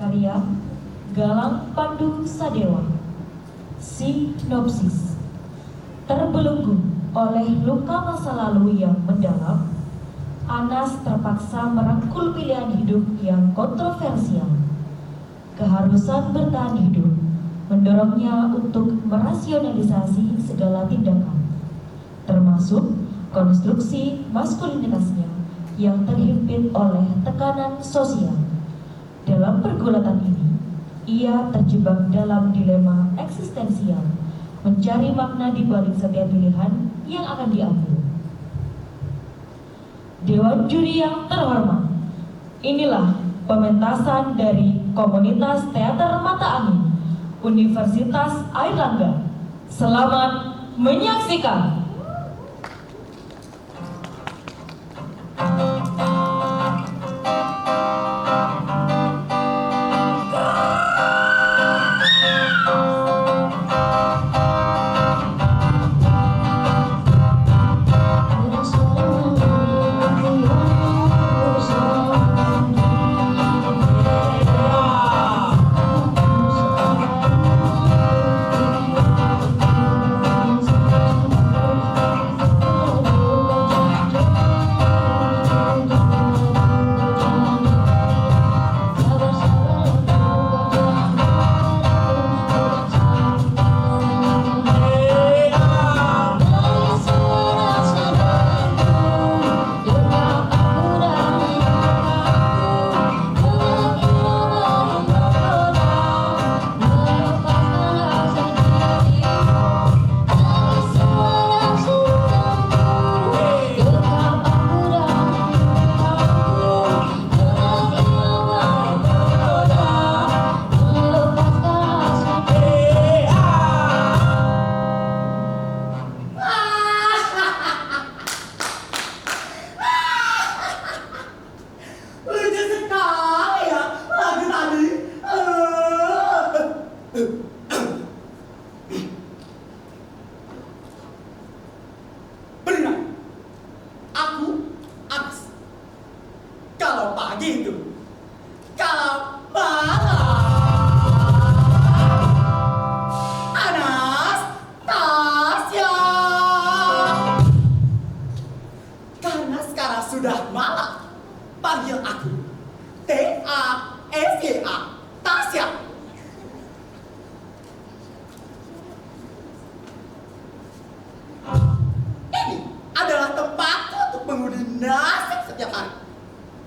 Karya Galang Pandu Sadewa. Sinopsis. Terbelenggu oleh luka masa lalu yang mendalam, Anas terpaksa merangkul pilihan hidup yang kontroversial. Keharusan bertahan hidup mendorongnya untuk merasionalisasi segala tindakan, termasuk konstruksi maskulinitasnya yang terhimpit oleh tekanan sosial. Dalam pergulatan ini, ia terjebak dalam dilema eksistensial, mencari makna di balik setiap pilihan yang akan diambil. Dewan juri yang terhormat, inilah pementasan dari Komunitas Teater Mata Angin Universitas Airlangga. Selamat menyaksikan.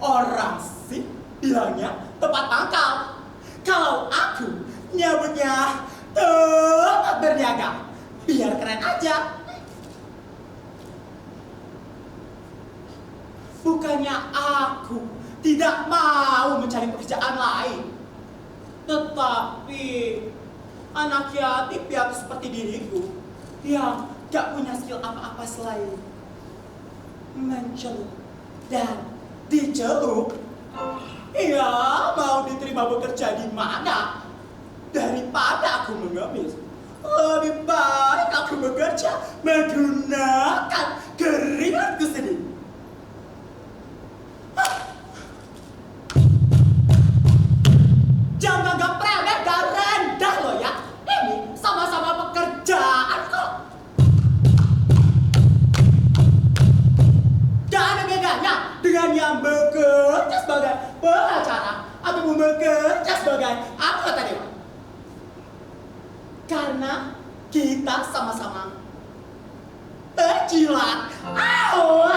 Orang sih bilangnya tempat pangkal. Kalau aku nyebutnya tempat berniaga. Biar keren aja. Bukannya aku tidak mau mencari pekerjaan lain. Tetapi anak yatim piatu seperti diriku yang gak punya skill apa-apa selain mencelup dan dicelup, ya mau diterima bekerja di mana daripada aku mengemis. Lebih baik aku bekerja menggunakan keringatku sendiri. Jangan anggap remeh dan rendah loh ya. Ini sama-sama pekerjaan kok. Gak ada bedanya dengan yang bekerja sebagai pengacara atau bekerja sebagai anggota dewan. Karena kita sama-sama berjilat. Au.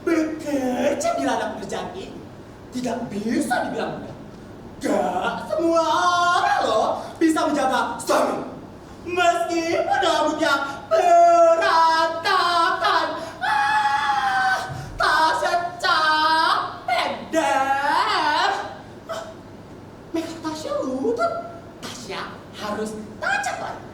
Bekerja di ladang pekerjaan ini tidak bisa dibilang mudah. Gak semua orang loh bisa menjaga suami meskipun rambutnya berantakan. Tasya capek deh. Make Tasya lutut. Tasya harus tajam lagi.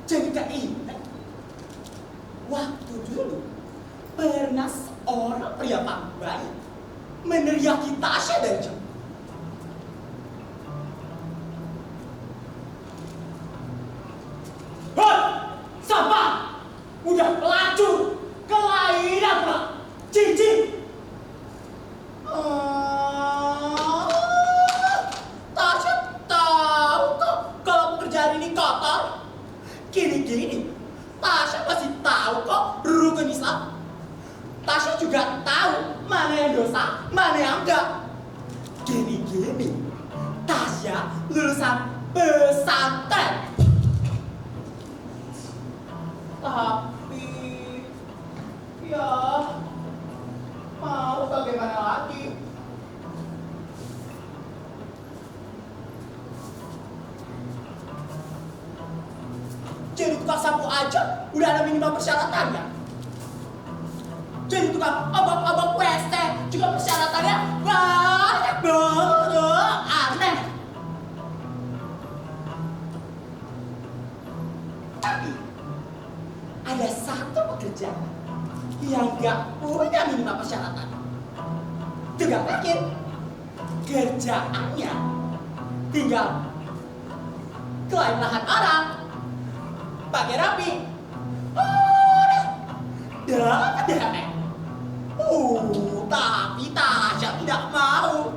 Jadi keinget waktu dulu pernah seorang pria tambahan meneriaki Tasya dari jauh. Hei, siapa? Udah pelacur, kelahiran pula, cincin. Tasya tahu kok kalau pekerjaan ini kotor. Gini-gini, Tasya masih tahu kok rukun Islam. Tasya juga tahu mana yang dosa, mana yang enggak. Gini-gini, Tasya lulusan pesantren. Tapi, ya, mau bagaimana lagi? Jadi tukang sapu aja udah ada minimal persyaratannya. Jadi tukang abang-abang WC juga persyaratannya banyak banget, aneh. Tapi ada satu pekerjaan yang gak punya minimal persyaratan. Juga yakin kerjaannya tinggal klaim lahan orang, pakai rapi, dapat DP. Tapi Tasya tidak mau.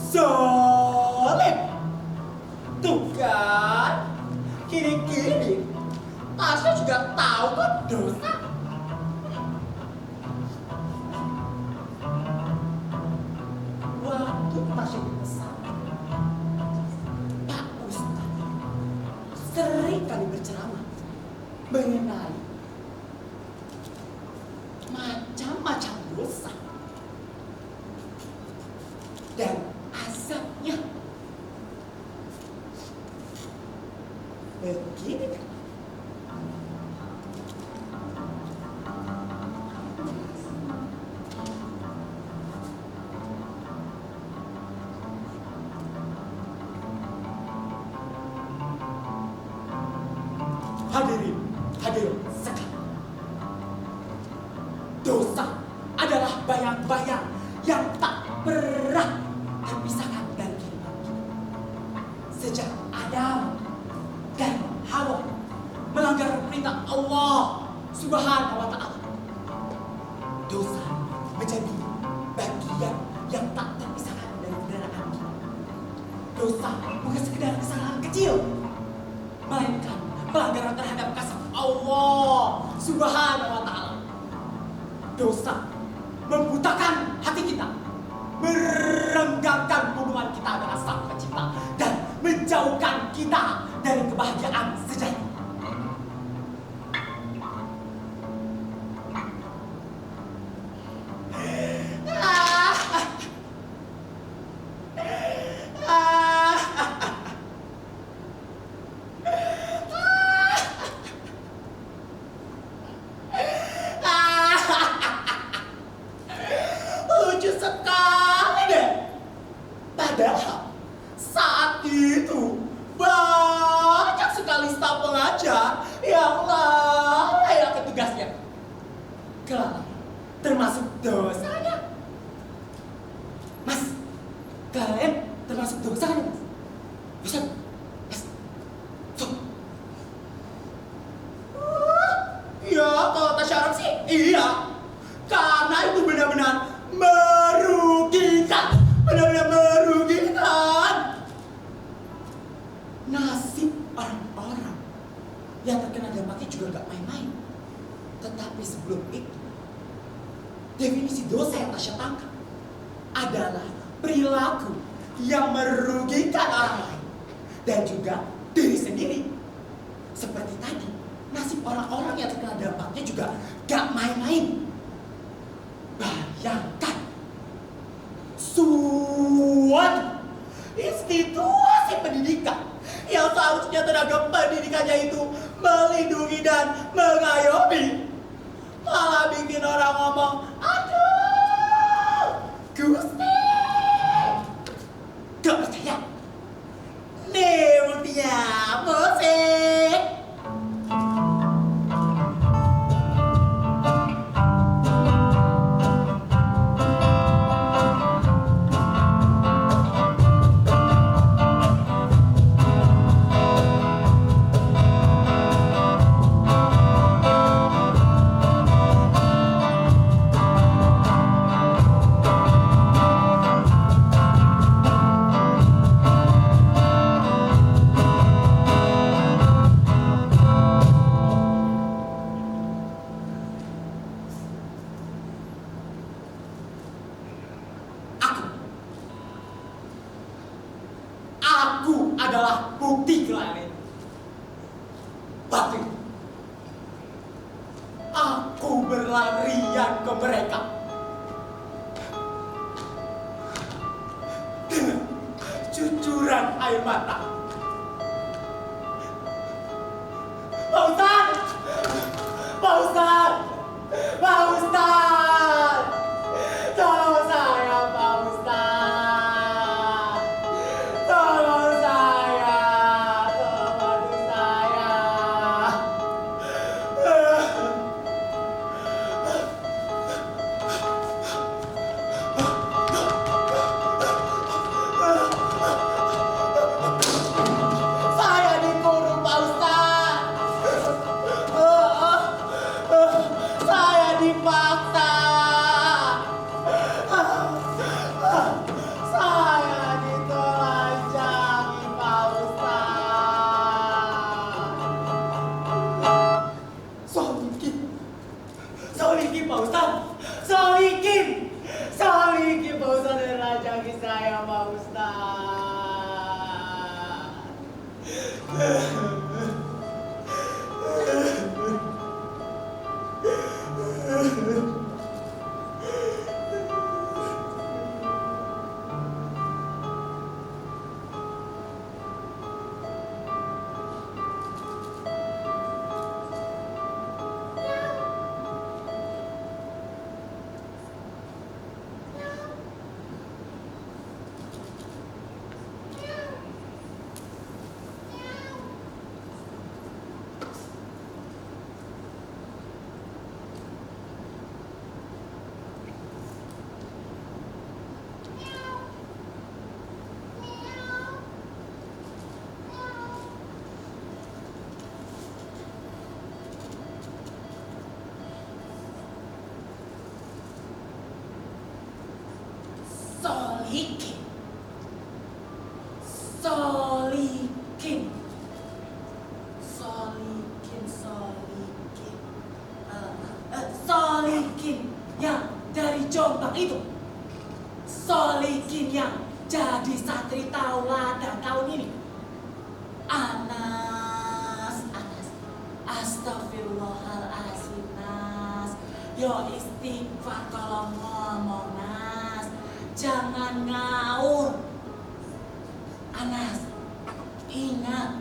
Zalim. Tuh kan, kini-kini Tasya juga tahu kok dosa. Waktu Tasya besar, Pak Ustadz sering kali berceramah mengenai macam-macam dosa dan azabnya. Begini kan? Hadirin sekalian, dosa adalah bayang-bayang yang tak pernah terpisahkan dari kehidupan kita. Sejak Adam dan Hawa melanggar perintah Allah Subhanahu wa Ta'ala, dosa menjadi bagian yang tak terpisahkan dari kendaraan kita. Dosa bukan sekedar kesalahan kecil, melainkan pelanggaran terhadap kasih Allah Subhanahu wa Ta'ala. Dosa membutakan hati kita, merenggangkan hubungan kita dengan Sang Pencipta, dan menjauhkan kita dari kebahagiaan sejati. Lucu sekali deh. Padahal saat itu banyak sekali lista pengajar yang layak ke tugasnya. Kelalaian termasuk dosanya. Mas, kelalaian termasuk dosanya, Mas. Bisa, Mas. Tuh. Ya, kalau tak syarat sih, iya. Karena itu benar-benar merugikan. Benar-benar merugikan. Nasib orang-orang yang terkena dampaknya juga gak main-main. Tetapi sebelum itu, definisi dosa yang Tasya tangkap adalah perilaku yang merugikan orang lain dan juga diri sendiri. Seperti tadi, nasib orang-orang yang terkena dampaknya juga gak main-main. Bayangkan suatu institusi pendidikan yang seharusnya tenaga pendidikannya itu melindungi dan mengayomi, malah bikin orang ngomong, aduh, Gusti, gak percaya. Nih buktinya, musik. Aku adalah bukti kelalaian. Tapi aku berlarian ke mereka dengan cucuran air mata. Pak Ustadz! Pak Ustadz! Pak Ustadz! Tolong saya, Pak Ustadz! Tolong saya! Tolong bantu saya! Saya dikurung, Pak Ustadz! Saya dipaksa! Saya ditelanjangi, Pak Ustadz! Solikin! Solikin, Pak Ustadz! Solikin! Solikin, Pak Ustadz, ditelanjangi saya, Pak Ustadz! Solikin, Solikin, Solikin, Solikin, Solikin yang dari Jombang itu, Solikin yang jadi santri tauladan tahun ini. Anas, astagfirullahaladzim, Nas. Yo istighfar kalau ngomong, Nas. Jangan ngaur. Anas, ingat,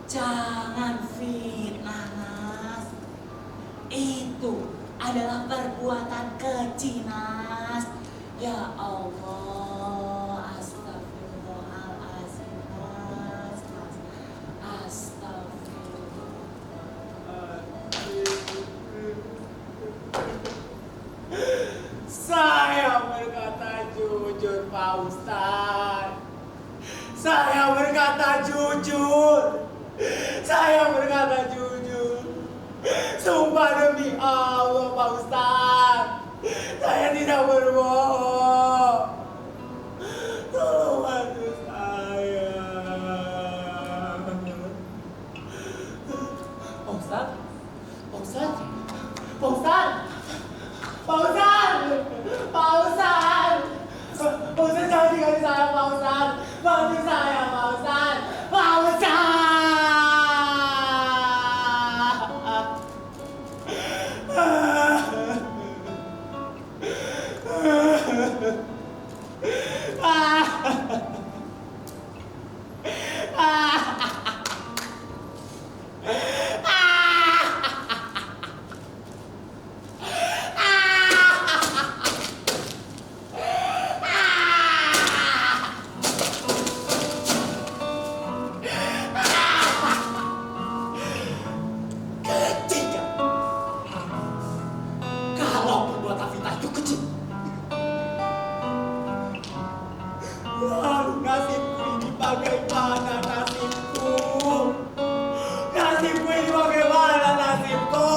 jangan fitnah, Nas. Itu adalah perbuatan keji, Nas. Ya Allah, astagfirullahaladzim, Nas. Astagfirullah. jujur, Pak Ustadz. Saya berkata jujur. Saya berkata jujur. Sumpah demi Allah, Pak Ustadz. Saya tidak berbohong. Tolong bantu saya. Pak Ustadz. Pak Ustadz. Pak Ustadz. Pak Ustadz. Pak Ustadz. Pak Ustadz, jangan tinggalin saya, Pak Ustadz. Bantu saya, Pak Ustadz. Pak Ustadz. Ketika kalau perbuatan Vita itu kecil, lalu nasibku ini bagaimana nasibku? Nasibku ini bagaimana nasibku?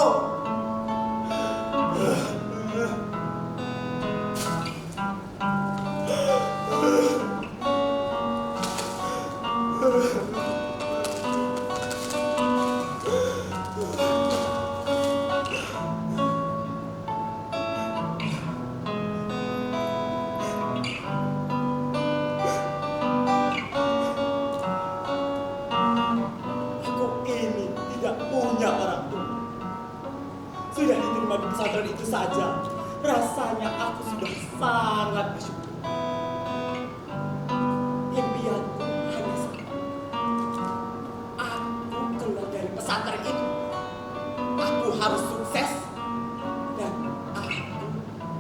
Aku ini tidak punya orang tua. Sudah diterima di pesantren itu saja, rasanya aku sudah sangat bersyukur. Impianku hanya satu. Aku keluar dari pesantren itu. Aku harus sukses dan aku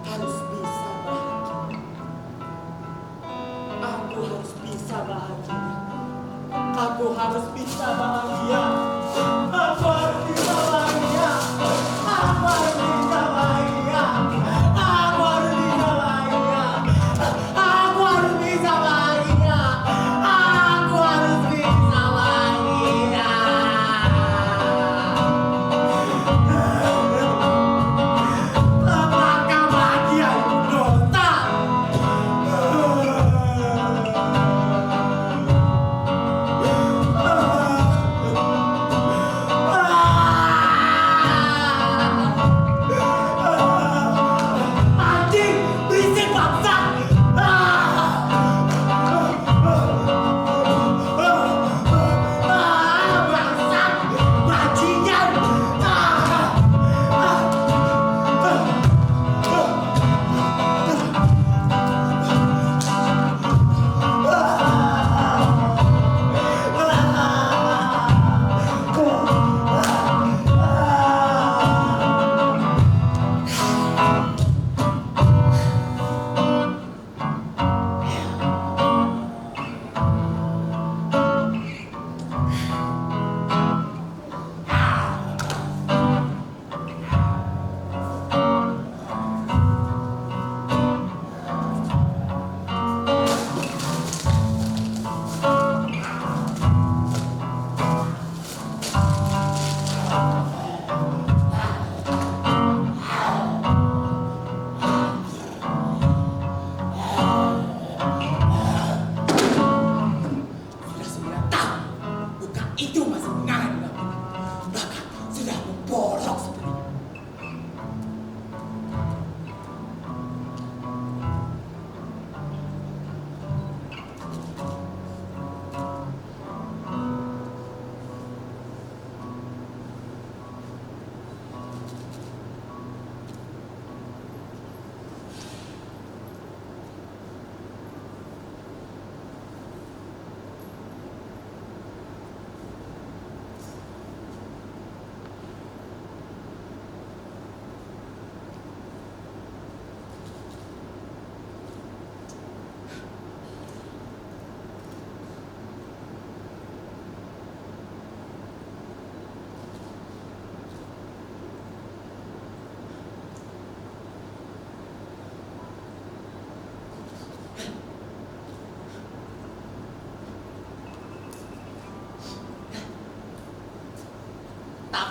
harus bisa bahagia. Aku harus bisa bahagia. Aku harus bisa bahagia. Aku harus bisa bahagia. Aku harus bisa bahagia. Aku harus bisa bahagia. Aku harus bisa bahagia. Aku harus bisa bahagia. Apakah bahagia itu dosa?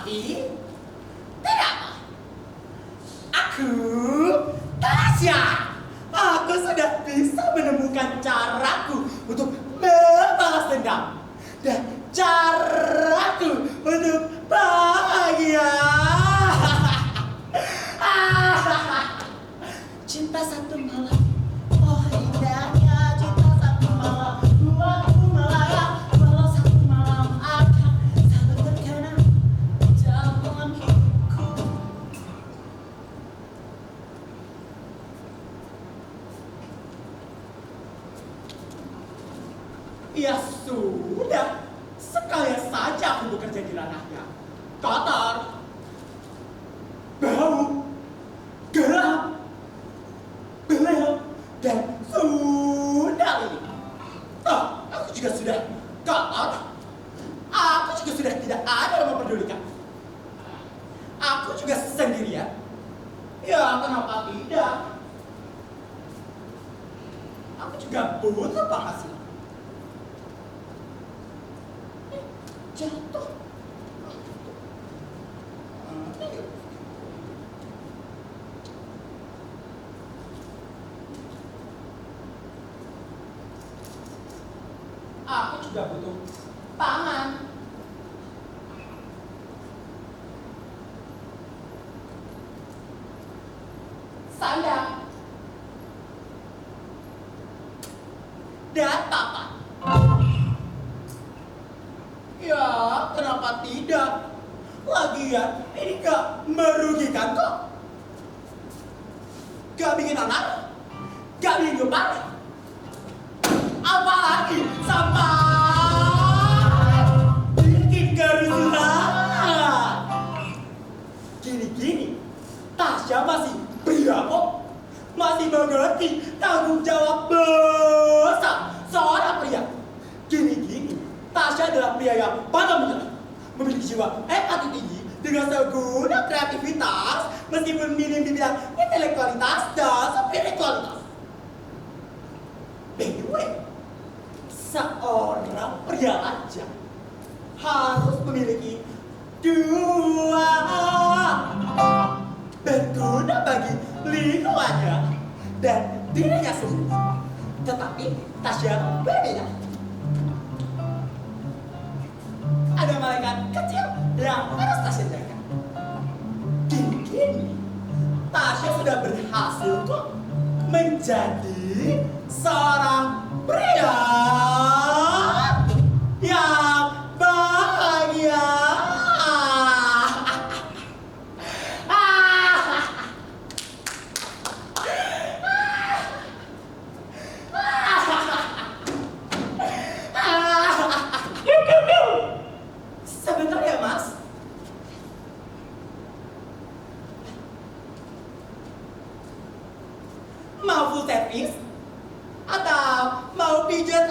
Tapi tidak. Aku Tasya. Aku sudah bisa menemukan caraku untuk membalas dendam dan caraku untuk bahagia. Cinta satu malam, oh indahnya cinta satu malam, buatku melayang walau satu malam akan selalu terkenang dalam hidupku. Ya sudah, sekalian saja aku bekerja di ranahnya. Kotor, bau, gelap, belel, dan sundal ini. Oh, aku juga sudah kotor. Aku juga sudah tidak ada yang memperdulikan. Aku juga sendirian. Ya, kenapa tidak? Aku juga butuh penghasilan. Jatuh. Aku juga butuh pangan. Sandang. Dan papan. Ya, kenapa tidak? Lagian, ini gak merugikan kok. Gak bikin anak, gak bikin gue panik. Apalagi sampai bikin kerusuhan. Gini-gini, Tasya masih pria kok. Masih mengerti tanggung jawab besar seorang pria. Gini-gini, Tasya adalah pria yang pandai menyerah, memiliki jiwa empati tinggi dengan seguna kreativitas, meskipun minim di bidang intelektualitas dan spiritualitas. By the way, seorang pria lajang harus memiliki dua berguna bagi lingkungannya dan dirinya sendiri. Tetapi Tasya berbeda. Ada malaikat kecil yang harus Tasya jaga. Kini Tasya sudah berhasil kok menjadi seorang pria yang bahagia. Sebentar ya, Mas. Mau full service? Atau mau pijet